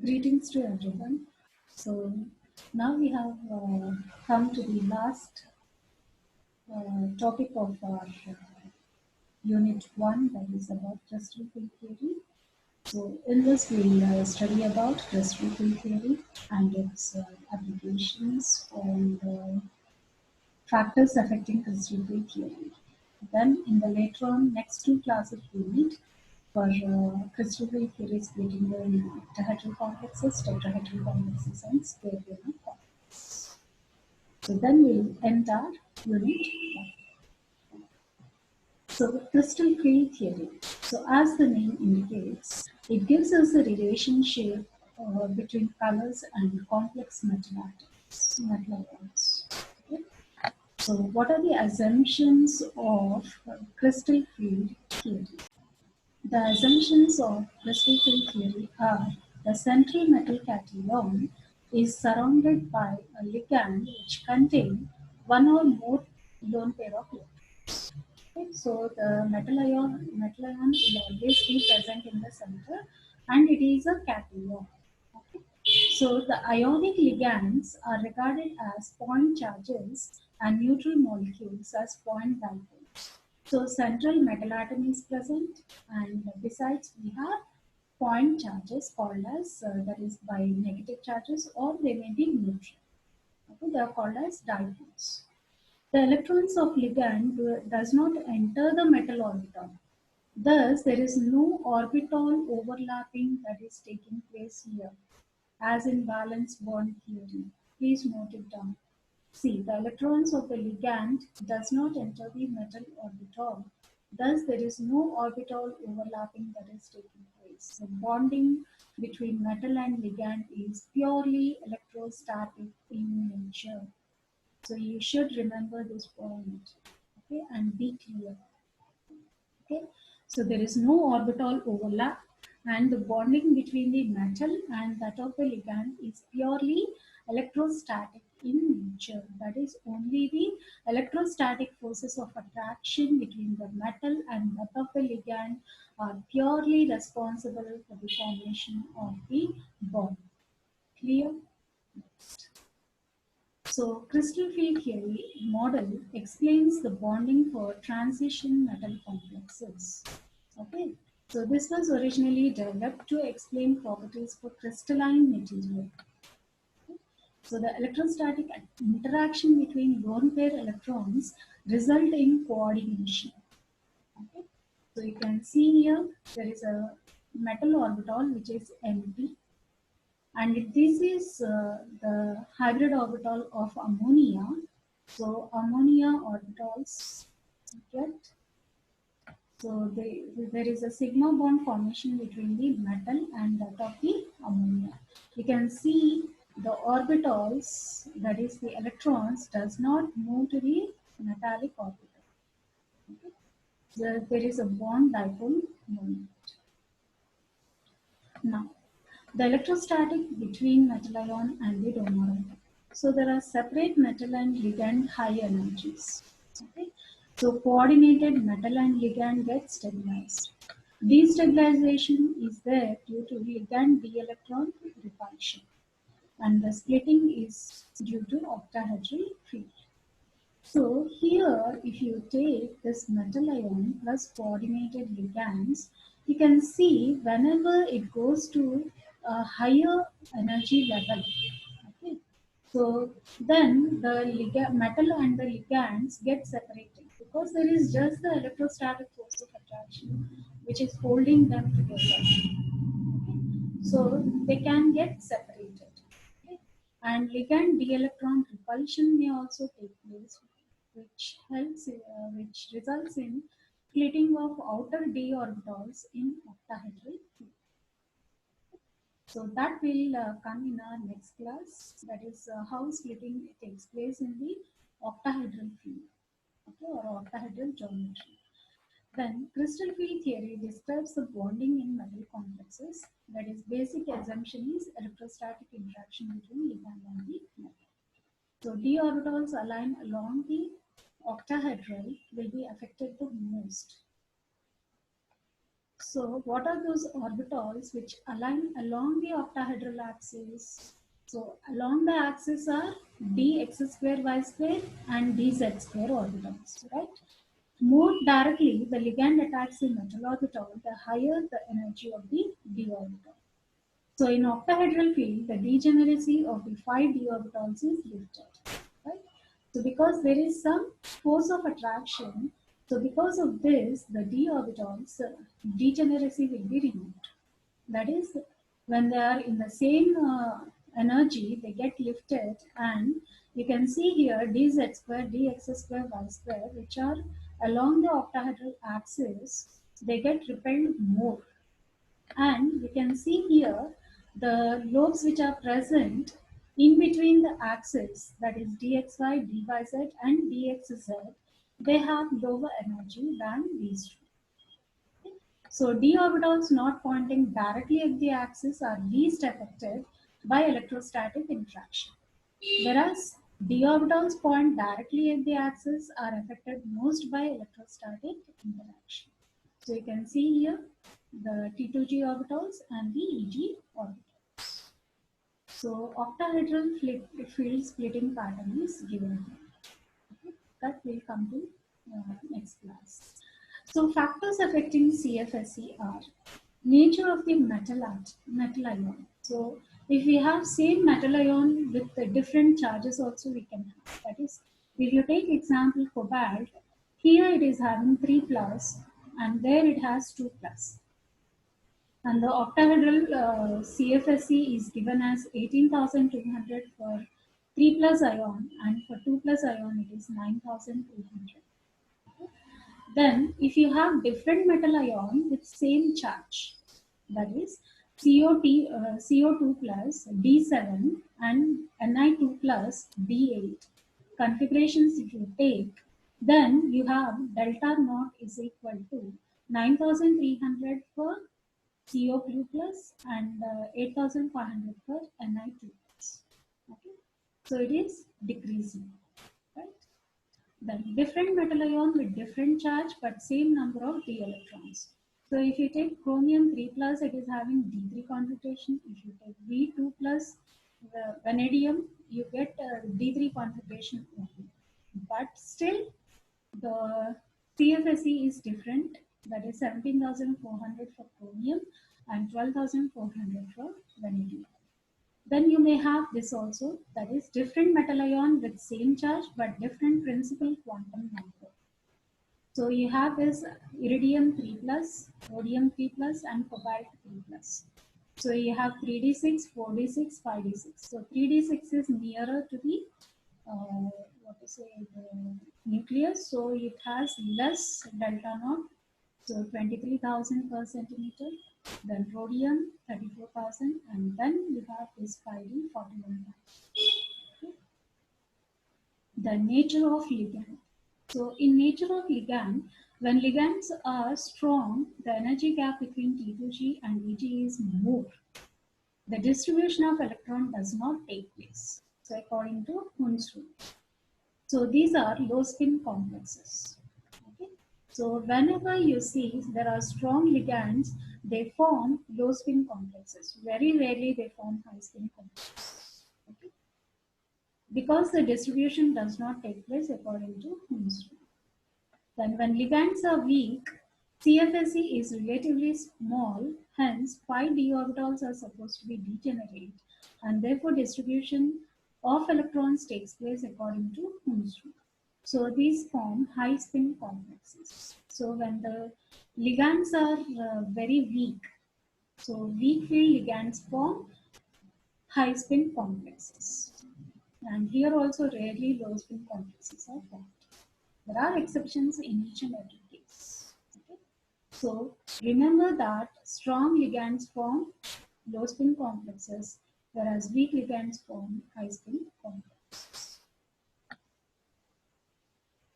Greetings to everyone. So now we have come to the last topic of our unit 1, that is about crystal field theory. So in this we'll study about crystal field theory and its applications and factors affecting crystal field theory. Then in the later on next two classes we meet for crystal field theory splitting in octahedral complexes, tetrahedral complexes and square unit complexes. So then we'll end our unit 1. So crystal field theory. So as the name indicates, it gives us a relationship between colors and complex metal atoms, metal ions. Okay? So what are the assumptions of crystal field theory? The assumptions of crystal field theory are the central metal cation is surrounded by a ligand which contains one or more lone pair of electrons. Okay, so the metal ion will always be present in the center and it is a cation. Okay. So the ionic ligands are regarded as point charges and neutral molecules as point dipoles. So central metal atom is present, and besides we have point charges called as that is by negative charges, or they may be neutral. Okay, they are called as dipoles. The electrons of ligand does not enter the metal orbital. Thus, there is no orbital overlapping that is taking place here, as in valence bond theory. Please note it down. See, the electrons of the ligand does not enter the metal orbital. Thus, there is no orbital overlapping that is taking place. The bonding between metal and ligand is purely electrostatic in nature. So you should remember this point, okay, and be clear. Okay, so there is no orbital overlap, and the bonding between the metal and that of the ligand is purely electrostatic in nature. That is, only the electrostatic forces of attraction between the metal and that of the ligand are purely responsible for the formation of the bond. Clear? So, crystal field theory model explains the bonding for transition metal complexes. Okay, so this was originally developed to explain properties for crystalline material. So the electrostatic interaction between lone pair electrons result in coordination. Okay, so you can see here there is a metal orbital which is empty, and this is the hybrid orbital of ammonia. So ammonia orbitals get, so there is a sigma bond formation between the metal and that of the ammonia. You can see the orbitals, that is the electrons, does not move to the metallic orbital. Okay. There is a bond dipole moment. Now, the electrostatic between metal ion and the donor atom. So there are separate metal and ligand high energies. Okay. So coordinated metal and ligand get stabilized. Destabilization is there due to ligand d-electron repulsion, and the splitting is due to octahedral field. So here, if you take this metal ion plus coordinated ligands, you can see whenever it goes to a higher energy level, okay, so then the metal and the ligands get separated because there is just the electrostatic force of attraction which is holding them together. So they can get separated. Okay? And ligand d-electron repulsion may also take place, which results in splitting of outer d orbitals in octahedral field. So that will come in our next class. That is how splitting takes place in the octahedral field, okay, or octahedral geometry. Then, crystal field theory describes the bonding in metal complexes. That is, basic assumption is electrostatic interaction between ligand and the metal. So, d orbitals aligned along the octahedral will be affected the most. So what are those orbitals which align along the octahedral axis? So along the axis are dx square y square and dz square orbitals, right? More directly, the ligand attacks the metal orbital, the higher the energy of the d orbital. So in octahedral field, the degeneracy of the 5d orbitals is lifted, right? So because there is some force of attraction, so because of this, the d orbitals degeneracy will be removed. That is, when they are in the same energy, they get lifted, and you can see here dz square, dx square, y square, which are along the octahedral axis, they get repelled more. And you can see here the lobes which are present in between the axes, that is dxy, dyz, and dxz, they have lower energy than these two. So d orbitals not pointing directly at the axis are least affected by electrostatic interaction, whereas d orbitals point directly at the axis are affected most by electrostatic interaction. So you can see here the T2G orbitals and the EG orbitals. So octahedral field splitting pattern is given here. Okay, that will come to next class. So factors affecting CFSE are nature of the metal ion. So if we have same metal ion with the different charges also we can have. That is, if you take example cobalt, here it is having 3 plus and there it has 2 plus. And the octahedral CFSE is given as 18,200 for 3 plus ion, and for 2 plus ion it is 9,200. Then, if you have different metal ion with same charge, that is CO2 plus D7 and Ni2 plus D8 configurations, if you take, then you have delta naught is equal to 9,300 for CO2 plus and 8,500 for Ni2 plus. Okay, so it is decreasing, right? Then different metal ion with different charge but same number of d electrons. So if you take chromium 3 plus, it is having D3 configuration. If you take V2 plus vanadium, you get D3 configuration only. But still, the CFSE is different. That is 17,400 for chromium and 12,400 for vanadium. Then you may have this also, that is different metal ion with same charge but different principal quantum number. So you have this iridium 3 plus, rhodium 3 plus, and cobalt 3 plus. So you have 3d6, 4d6, 5d6. So 3d6 is nearer to the what to say, the nucleus, so it has less delta naught. So 23,000 per centimeter, then rhodium 34,000, and then you have this 5d 41,000. Okay. The nature of ligand. So in nature of ligand, when ligands are strong, the energy gap between T2G and EG is more. The distribution of electron does not take place. So according to Hund's rule. So these are low spin complexes. Okay. So whenever you see there are strong ligands, they form low spin complexes. Very rarely they form high spin complexes. Okay. Because the distribution does not take place according to Hund's rule. Then when ligands are weak, CFSE is relatively small, hence 5 d orbitals are supposed to be degenerate, and therefore distribution of electrons takes place according to Hund's rule. So these form high spin complexes. So when the ligands are very weak, so weak field ligands form high spin complexes. And here also rarely low spin complexes are formed. There are exceptions in each and every case. Okay? So remember that strong ligands form low spin complexes, whereas weak ligands form high spin complexes.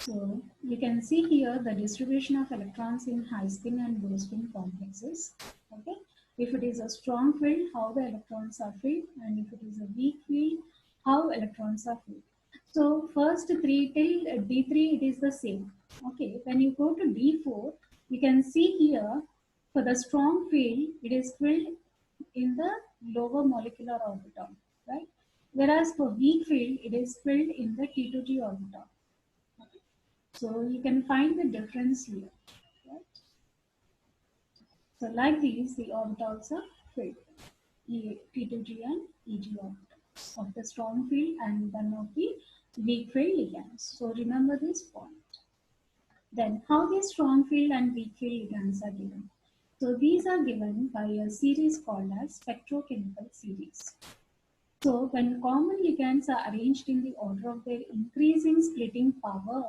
So you can see here the distribution of electrons in high spin and low spin complexes. Okay, if it is a strong field, how the electrons are filled, and if it is a weak field, how electrons are filled. So first 3 till D3 it is the same. Okay, when you go to D4, you can see here For the strong field, it is filled in the lower molecular orbital, right? Whereas for weak field, it is filled in the T2G orbital. Okay? So you can find the difference here, right? So like these, the orbitals are filled, T2G and EG orbitals of the strong field and then of the weak field ligands. So remember this point. Then how the strong field and weak field ligands are given. So these are given by a series called as spectrochemical series. So when common ligands are arranged in the order of their increasing splitting power,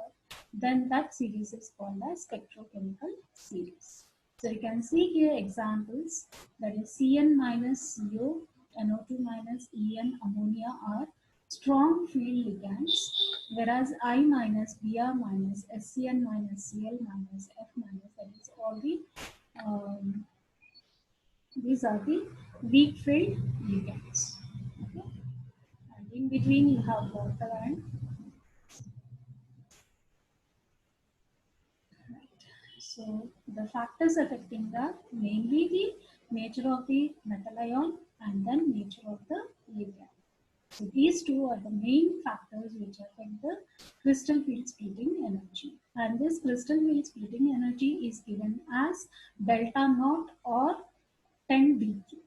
then that series is called as spectrochemical series. So you can see here examples, that is Cn minus CO, NO2 minus En ammonia are strong field ligands, whereas I minus, Br minus, SCN minus, Cl minus, F minus, that is all the um, these are the weak field ligands. Okay? And in between you have water and right. So the factors affecting that mainly the nature of the metal ion and then nature of the ligand. So these two are the main factors which affect the crystal field splitting energy. And this crystal field splitting energy is given as delta naught or 10 dQ.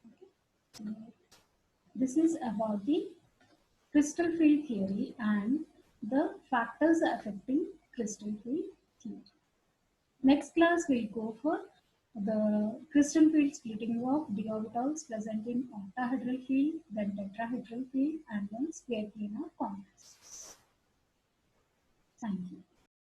Okay. So this is about the crystal field theory and the factors affecting crystal field theory. Next class we'll go for the crystal field splitting of d orbitals present in octahedral field, then tetrahedral field, and then square planar complexes. Thank you.